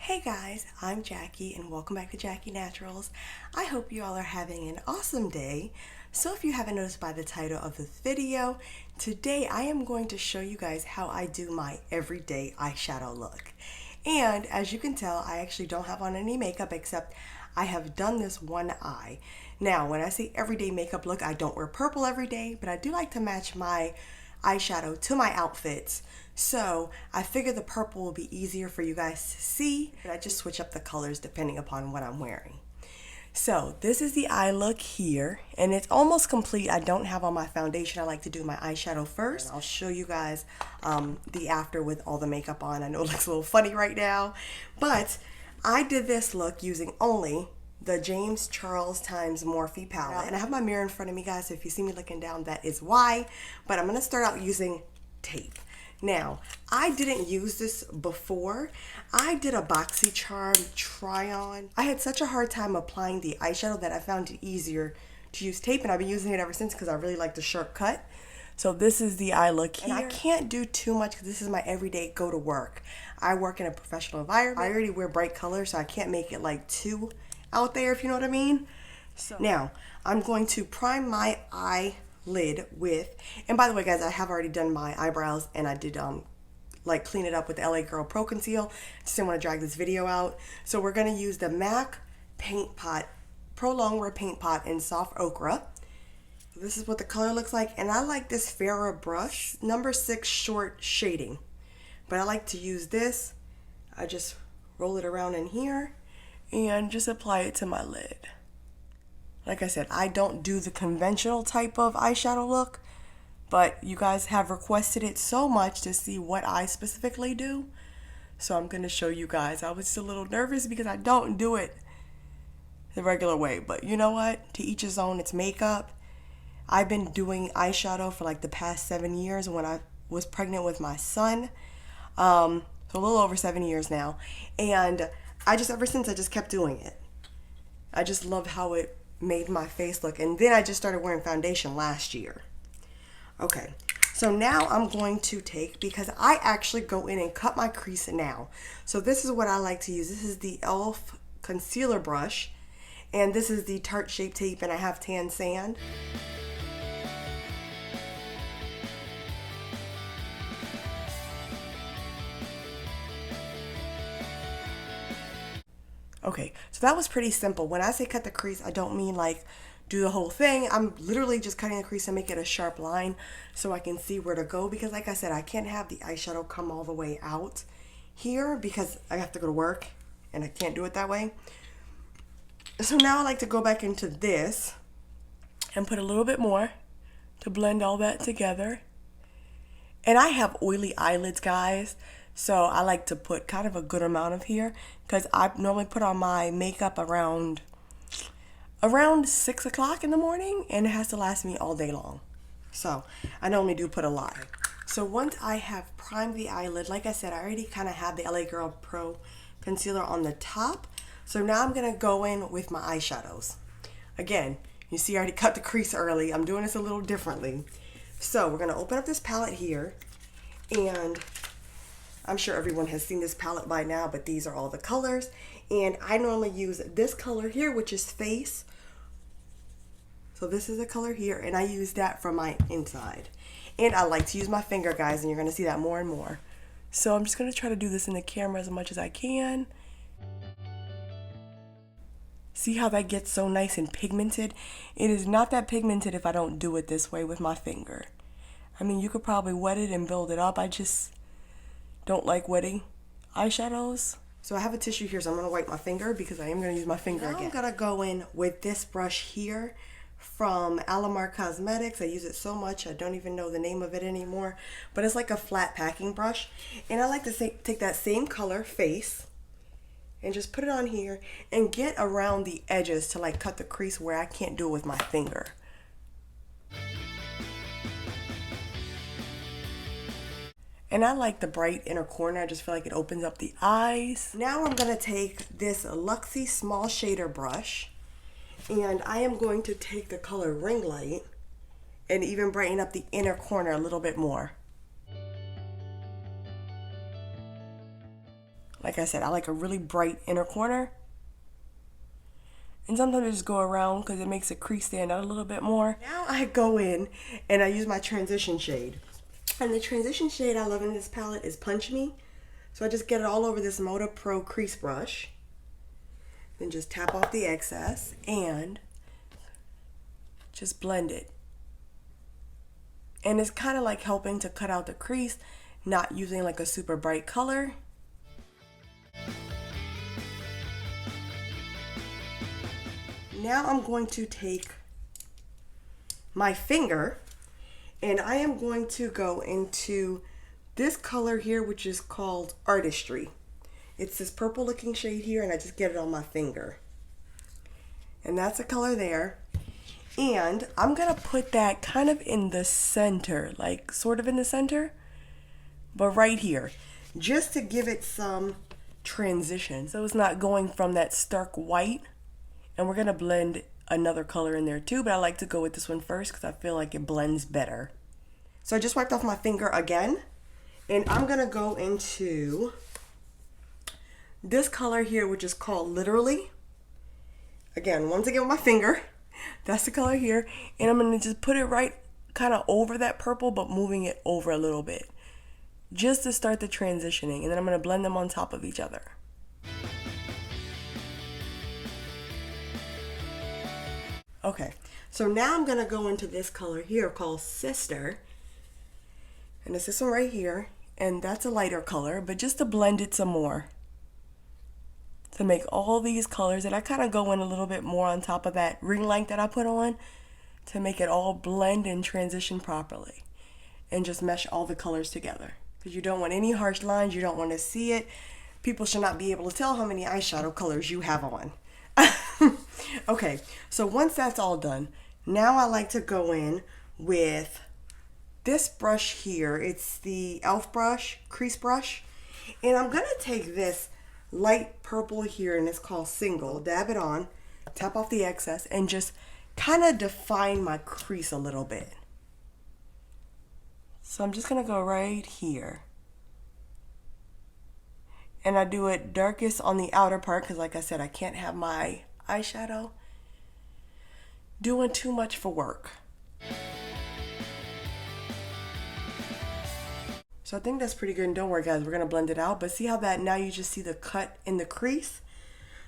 Hey guys, I'm Jackie and welcome back to JackieNaturals. I hope you all are having an awesome day. So if you haven't noticed by the title of this video, today I am going to show you guys how I do my everyday eyeshadow look. And as you can tell, I actually don't have on any makeup except I have done this one eye. Now, when I say everyday makeup look, I don't wear purple every day, but I do like to match my eyeshadow to my outfits. So I figured the purple will be easier for you guys to see, but I just switch up the colors depending upon what I'm wearing. So this is the eye look here, and it's almost complete. I don't have on my foundation. I like to do my eyeshadow first. And I'll show you guys the after with all the makeup on. I know it looks a little funny right now, but I did this look using only the JackieNaturals times Morphe palette. And I have my mirror in front of me, guys, so if you see me looking down, that is why. But I'm going to start out using tape. Now, I didn't use this before. I did a BoxyCharm try-on. I had such a hard time applying the eyeshadow that I found it easier to use tape, and I've been using it ever since because I really like the sharp cut. So this is the eye look here. And I can't do too much because this is my everyday go to work. I work in a professional environment. I already wear bright colors, so I can't make it like too out there, if you know what I mean. So now, I'm going to prime my eyelid with, and by the way guys, I have already done my eyebrows and I did like clean it up with the LA Girl Pro Conceal. Just didn't want to drag this video out. So we're going to use the MAC Paint Pot Pro Longwear Paint Pot in Soft Ochre. This is what the color looks like, and I like this fairer brush, number 6 short shading. But I like to use this. I just roll it around in here and just apply it to my lid. Like I said, I don't do the conventional type of eyeshadow look, but you guys have requested it so much to see what I specifically do. So I'm going to show you guys. I was just a little nervous because I don't do it the regular way. But you know what? To each his own. It's makeup. I've been doing eyeshadow for like the past 7 years when I was pregnant with my son. So a little over 7 years now. And ever since I just kept doing it. I just love how it made my face look. And then I just started wearing foundation last year. Okay, so now I'm going to take, because I actually go in and cut my crease now. So this is what I like to use. This is the e.l.f. concealer brush, and this is the Tarte Shape Tape, and I have tan sand. Okay, so that was pretty simple. When I say cut the crease, I don't mean like do the whole thing. I'm literally just cutting the crease and make it a sharp line so I can see where to go, because like I said, I can't have the eyeshadow come all the way out here because I have to go to work and I can't do it that way. So now I like to go back into this and put a little bit more to blend all that together. And I have oily eyelids, guys. So I like to put kind of a good amount of here because I normally put on my makeup around 6 o'clock in the morning, and it has to last me all day long. So I normally do put a lot. So once I have primed the eyelid, like I said, I already kind of have the LA Girl Pro Concealer on the top. So now I'm going to go in with my eyeshadows. Again, you see I already cut the crease early. I'm doing this a little differently. So we're going to open up this palette here, and I'm sure everyone has seen this palette by now, but these are all the colors. And I normally use this color here, which is Face. So this is the color here, and I use that for my inside. And I like to use my finger, guys, and you're going to see that more and more. So I'm just going to try to do this in the camera as much as I can. See how that gets so nice and pigmented? It is not that pigmented if I don't do it this way with my finger. I mean, you could probably wet it and build it up. I just don't like wetting eyeshadows. So I have a tissue here, so I'm going to wipe my finger because I am going to use my finger again. I'm going to go in with this brush here from Alamar Cosmetics. I use it so much I don't even know the name of it anymore, but it's like a flat packing brush. And I like to take that same color, Face, and just put it on here and get around the edges to like cut the crease where I can't do it with my finger. And I like the bright inner corner. I just feel like it opens up the eyes. Now I'm going to take this Luxie Small Shader brush, and I am going to take the color Ring Light and even brighten up the inner corner a little bit more. Like I said, I like a really bright inner corner. And sometimes I just go around because it makes the crease stand out a little bit more. Now I go in and I use my transition shade. And the transition shade I love in this palette is Punch Me. So I just get it all over this Moda Pro crease brush. Then just tap off the excess and just blend it. And it's kind of like helping to cut out the crease, not using like a super bright color. Now I'm going to take my finger and I am going to go into this color here, which is called Artistry. It's this purple looking shade here, and I just get it on my finger. And that's the color there. And I'm gonna put that kind of in the center, like sort of in the center, but right here, just to give it some transition. So it's not going from that stark white. And we're gonna blend another color in there too, but I like to go with this one first because I feel like it blends better. So I just wiped off my finger again, and I'm gonna go into this color here, which is called Literally. Again, once again with my finger, that's the color here, and I'm gonna just put it right kind of over that purple, but moving it over a little bit, just to start the transitioning, and then I'm gonna blend them on top of each other. Okay, so now I'm gonna go into this color here called Sister, and it's this one right here, and that's a lighter color, but just to blend it some more, to make all these colors, and I kind of go in a little bit more on top of that ring light that I put on to make it all blend and transition properly, and just mesh all the colors together, because you don't want any harsh lines, you don't want to see it. People should not be able to tell how many eyeshadow colors you have on. Okay, so once that's all done, now I like to go in with this brush here. It's the e.l.f. brush, crease brush, and I'm gonna take this light purple here, and it's called Single. Dab it on, tap off the excess, and just kind of define my crease a little bit. So I'm just gonna go right here, and I do it darkest on the outer part because, like I said, I can't have my eyeshadow doing too much for work. So I think that's pretty good, and don't worry guys, we're gonna blend it out, but see how that now you just see the cut in the crease?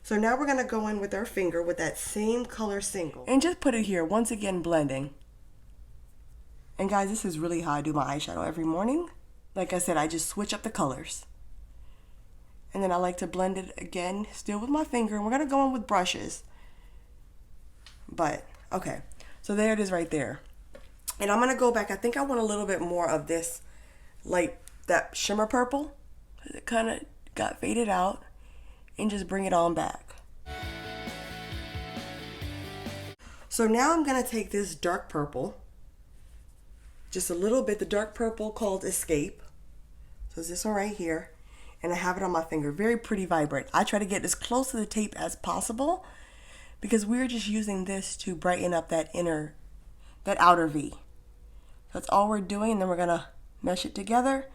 So now we're gonna go in with our finger with that same color Single and just put it here, once again blending. And guys, this is really how I do my eyeshadow every morning. Like I said, I just switch up the colors. And then I like to blend it again, still with my finger. And we're going to go in with brushes. But, okay. So there it is right there. And I'm going to go back. I think I want a little bit more of this, like that shimmer purple. It kind of got faded out. And just bring it on back. So now I'm going to take this dark purple. Just a little bit, the dark purple called Escape. So it's this one right here. And I have it on my finger. Very pretty, vibrant. I try to get as close to the tape as possible because we're just using this to brighten up that outer V. That's all we're doing, and then we're gonna mesh it together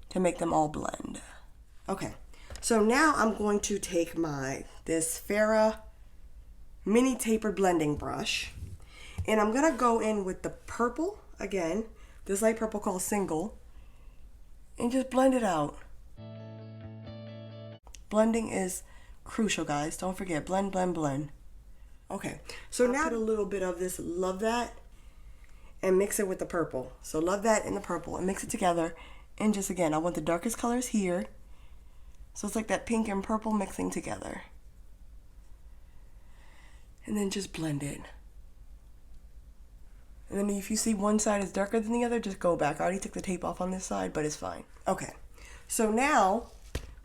to make them all blend. Okay, so now I'm going to take this Farrah mini tapered blending brush, and I'm gonna go in with the purple again, this light purple called Single, and just blend it out. Blending is crucial, guys. Don't forget, blend, blend, blend. Okay, so now put a little bit of this Love That and mix it with the purple. So Love That and the purple and mix it together. And just again, I want the darkest colors here. So it's like that pink and purple mixing together. And then just blend it. And then if you see one side is darker than the other, just go back. I already took the tape off on this side, but it's fine. Okay, so now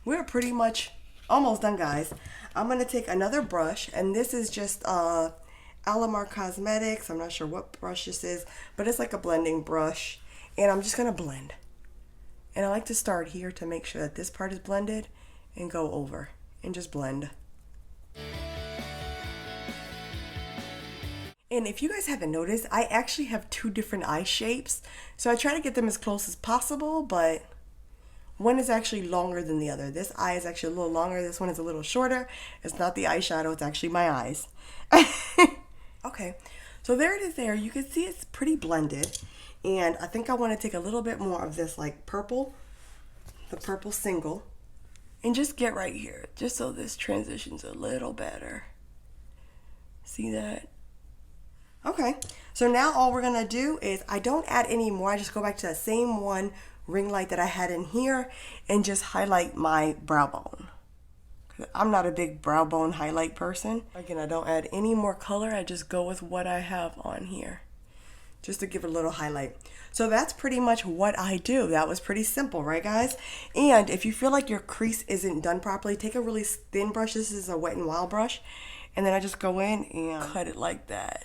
we're pretty much almost done, guys. I'm going to take another brush, and this is just Alamar Cosmetics. I'm not sure what brush this is, but it's like a blending brush, and I'm just going to blend. And I like to start here to make sure that this part is blended and go over and just blend. And if you guys haven't noticed, I actually have two different eye shapes, so I try to get them as close as possible, but one is actually longer than the other. This eye is actually a little longer. This one is a little shorter. It's not the eyeshadow. It's actually my eyes. Okay, so there it is there. You can see it's pretty blended. And I think I want to take a little bit more of this like purple, the purple single, and just get right here, just so this transitions a little better. See that? Okay, so now all we're gonna do is, I don't add any more. I just go back to that same one ring light that I had in here and just highlight my brow bone. I'm not a big brow bone highlight person. Again, I don't add any more color. I just go with what I have on here, just to give it a little highlight. So that's pretty much what I do. That was pretty simple, right guys? And if you feel like your crease isn't done properly, take a really thin brush. This is a Wet n Wild brush. And then I just go in and cut it like that.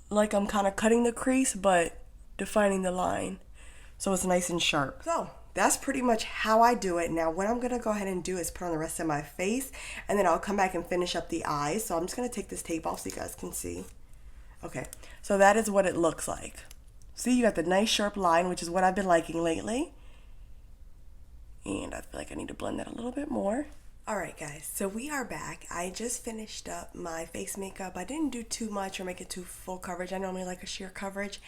Like I'm kind of cutting the crease, but defining the line, so it's nice and sharp. So that's pretty much how I do it. Now what I'm gonna go ahead and do is put on the rest of my face, and then I'll come back and finish up the eyes. So I'm just gonna take this tape off so you guys can see. Okay, so that is what it looks like. See, you got the nice sharp line, which is what I've been liking lately. And I feel like I need to blend that a little bit more. Alright guys, so we are back. I just finished up my face makeup. I didn't do too much or make it too full coverage. I normally like a sheer coverage.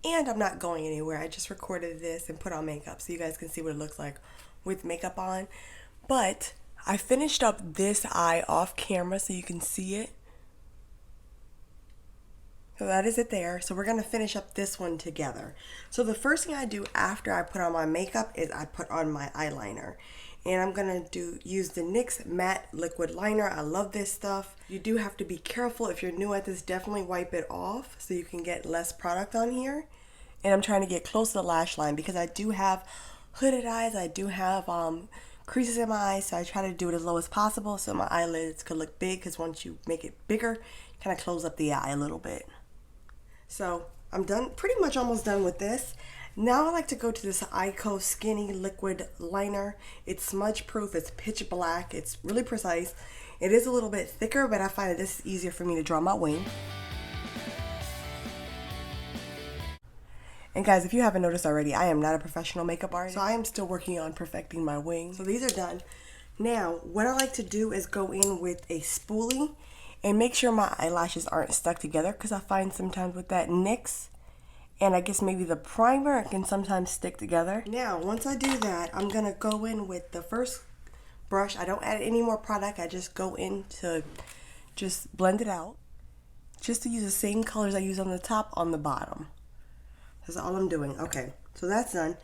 And I'm not going anywhere. I just recorded this and put on makeup so you guys can see what it looks like with makeup on. But I finished up this eye off camera so you can see it. So that is it there. So we're going to finish up this one together. So the first thing I do after I put on my makeup is I put on my eyeliner. And I'm going to use the NYX Matte Liquid Liner. I love this stuff. You do have to be careful. If you're new at this, definitely wipe it off so you can get less product on here. And I'm trying to get close to the lash line because I do have hooded eyes. I do have creases in my eyes, so I try to do it as low as possible so my eyelids could look big, because once you make it bigger, you kind of close up the eye a little bit. So I'm done, pretty much almost done with this. Now I like to go to this Ico Skinny Liquid Liner. It's smudge proof, it's pitch black, it's really precise. It is a little bit thicker, but I find that this is easier for me to draw my wing. And guys, if you haven't noticed already, I am not a professional makeup artist, so I am still working on perfecting my wing. So these are done. Now, what I like to do is go in with a spoolie and make sure my eyelashes aren't stuck together, because I find sometimes with that NYX, and I guess maybe the primer, it can sometimes stick together. Now, once I do that, I'm gonna go in with the first brush. I don't add any more product. I just go in to just blend it out. Just to use the same colors I use on the top on the bottom. That's all I'm doing. Okay, so that's done.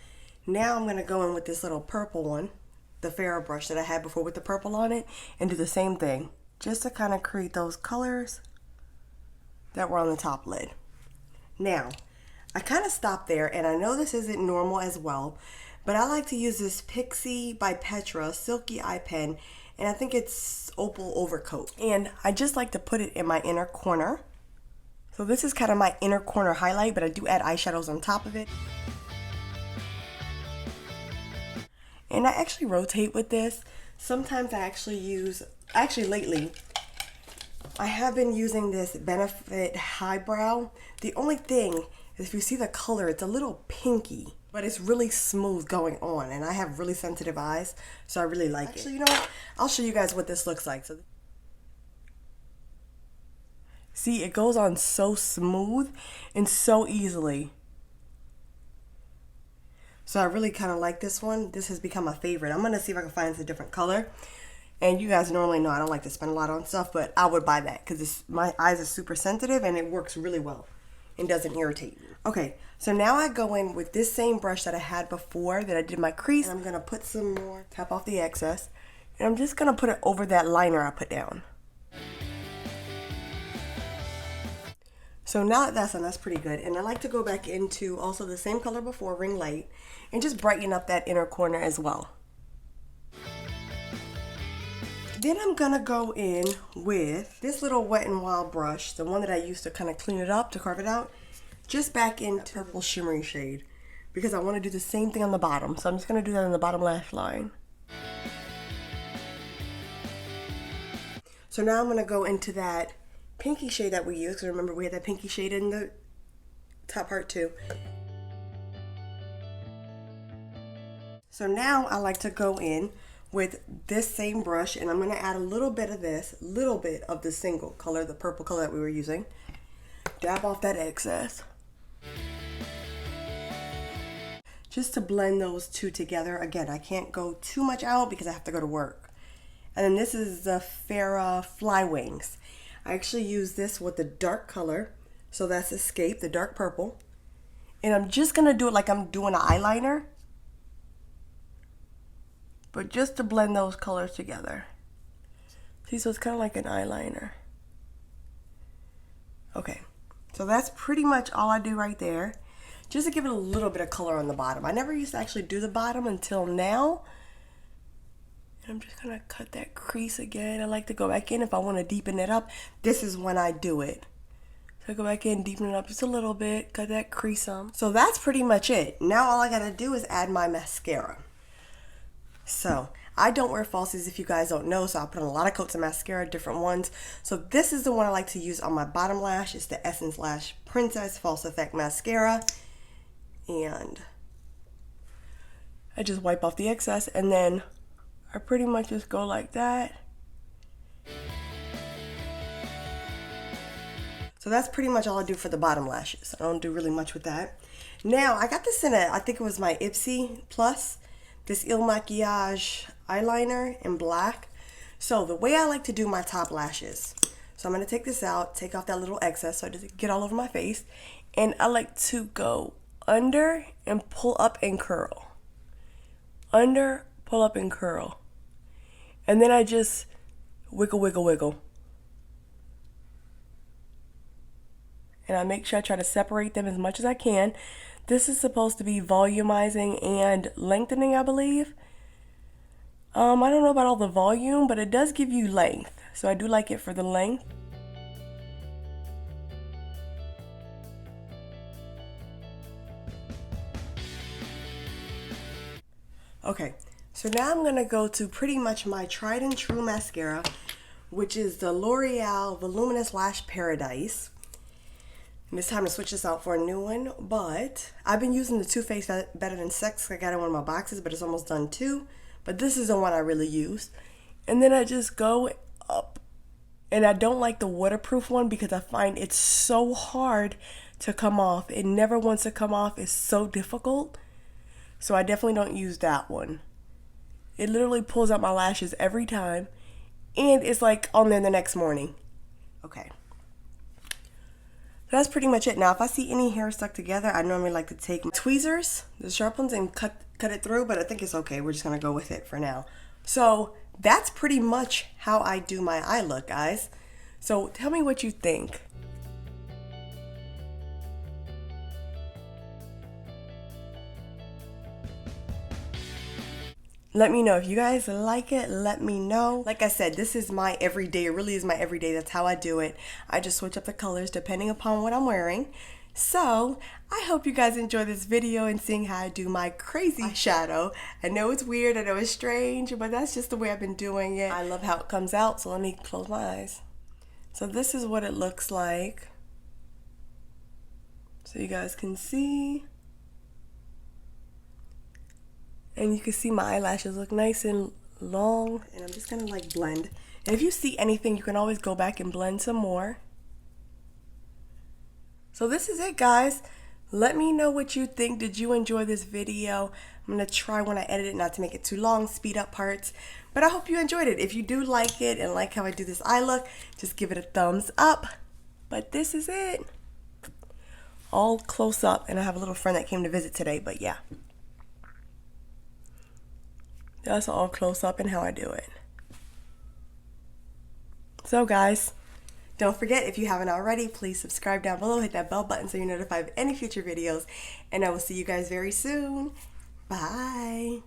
Now I'm gonna go in with this little purple one, the Farrah brush that I had before with the purple on it, and do the same thing, just to kind of create those colors that were on the top lid. Now, I kind of stopped there, and I know this isn't normal as well, but I like to use this Pixie by Petra Silky Eye Pen, and I think it's Opal Overcoat. And I just like to put it in my inner corner. So this is kind of my inner corner highlight, but I do add eyeshadows on top of it. And I actually rotate with this. Sometimes I actually lately, I have been using this Benefit Highbrow. The only thing is, if you see the color, it's a little pinky, but it's really smooth going on, and I have really sensitive eyes, so I really like it. Actually, you know what? I'll show you guys what this looks like. So, see, it goes on so smooth and so easily. So I really kind of like this one. This has become a favorite. I'm going to see if I can find a different color. And you guys normally know I don't like to spend a lot on stuff, but I would buy that because my eyes are super sensitive and it works really well and doesn't irritate me. Okay, so now I go in with this same brush that I had before that I did my crease. And I'm going to put some more, tap off the excess, and I'm just going to put it over that liner I put down. So now that that's done, that's pretty good. And I like to go back into also the same color before, Ring Light, and just brighten up that inner corner as well. Then I'm gonna go in with this little Wet n Wild brush, the one that I used to kind of clean it up, to carve it out, just back into purple shimmery shade, because I want to do the same thing on the bottom. So I'm just gonna do that on the bottom lash line. So now I'm gonna go into that pinky shade that we used, because remember we had that pinky shade in the top part too. So now I like to go in with this same brush, and I'm going to add a little bit of the single color, the purple color that we were using. Dab off that excess. Just to blend those two together. Again, I can't go too much out because I have to go to work. And then this is the Farrah Fly Wings. I actually use this with the dark color. So that's Escape, the dark purple. And I'm just going to do it like I'm doing an eyeliner. But just to blend those colors together. See, so it's kind of like an eyeliner. Okay, so that's pretty much all I do right there. Just to give it a little bit of color on the bottom. I never used to actually do the bottom until now. And I'm just gonna cut that crease again. I like to go back in if I want to deepen it up. This is when I do it. So I go back in, deepen it up just a little bit, cut that crease some. So that's pretty much it. Now all I gotta do is add my mascara. So I don't wear falsies if you guys don't know, so I put on a lot of coats of mascara, different ones. So this is the one I like to use on my bottom lash. It's the Essence Lash Princess False Effect Mascara. And I just wipe off the excess, and then I pretty much just go like that. So that's pretty much all I do for the bottom lashes. I don't do really much with that. Now I got this in I think it was my Ipsy Plus. This Il Maquillage eyeliner in black. So the way I like to do my top lashes, so I'm going to take this out, take off that little excess so it doesn't get all over my face, and I like to go under and pull up and curl. Under, pull up and curl. And then I just wiggle, wiggle, wiggle. And I make sure I try to separate them as much as I can. This is supposed to be volumizing and lengthening, I believe. I don't know about all the volume, but it does give you length. So I do like it for the length. Okay, so now I'm going to go to pretty much my tried and true mascara, which is the L'Oreal Voluminous Lash Paradise. And it's time to switch this out for a new one, but I've been using the Too Faced Better Than Sex. I got it in one of my boxes, but it's almost done too. But this is the one I really use. And then I just go up. And I don't like the waterproof one because I find it's so hard to come off. It never wants to come off. It's so difficult. So I definitely don't use that one. It literally pulls out my lashes every time. And it's like on there the next morning. Okay. That's pretty much it. Now, if I see any hair stuck together, I normally like to take tweezers, the sharp ones, and cut it through, but I think it's okay. We're just going to go with it for now. So that's pretty much how I do my eye look, guys. So tell me what you think. Let me know if you guys like it. Let me know. Like I said, this is my everyday. It really is my everyday. That's how I do it. I just switch up the colors depending upon what I'm wearing. So I hope you guys enjoy this video and seeing how I do my crazy eyeshadow. I know it's weird. I know it's strange, but that's just the way I've been doing it. I love how it comes out. So let me close my eyes. So this is what it looks like. So you guys can see. And you can see my eyelashes look nice and long. And I'm just gonna like blend. And if you see anything, you can always go back and blend some more. So this is it, guys. Let me know what you think. Did you enjoy this video? I'm gonna try when I edit it not to make it too long, speed up parts. But I hope you enjoyed it. If you do like it and like how I do this eye look, just give it a thumbs up. But this is it. All close up. And I have a little friend that came to visit today, but yeah. That's all close up and how I do it. So guys, don't forget, if you haven't already, please subscribe down below, hit that bell button so you're notified of any future videos, and I will see you guys very soon. Bye.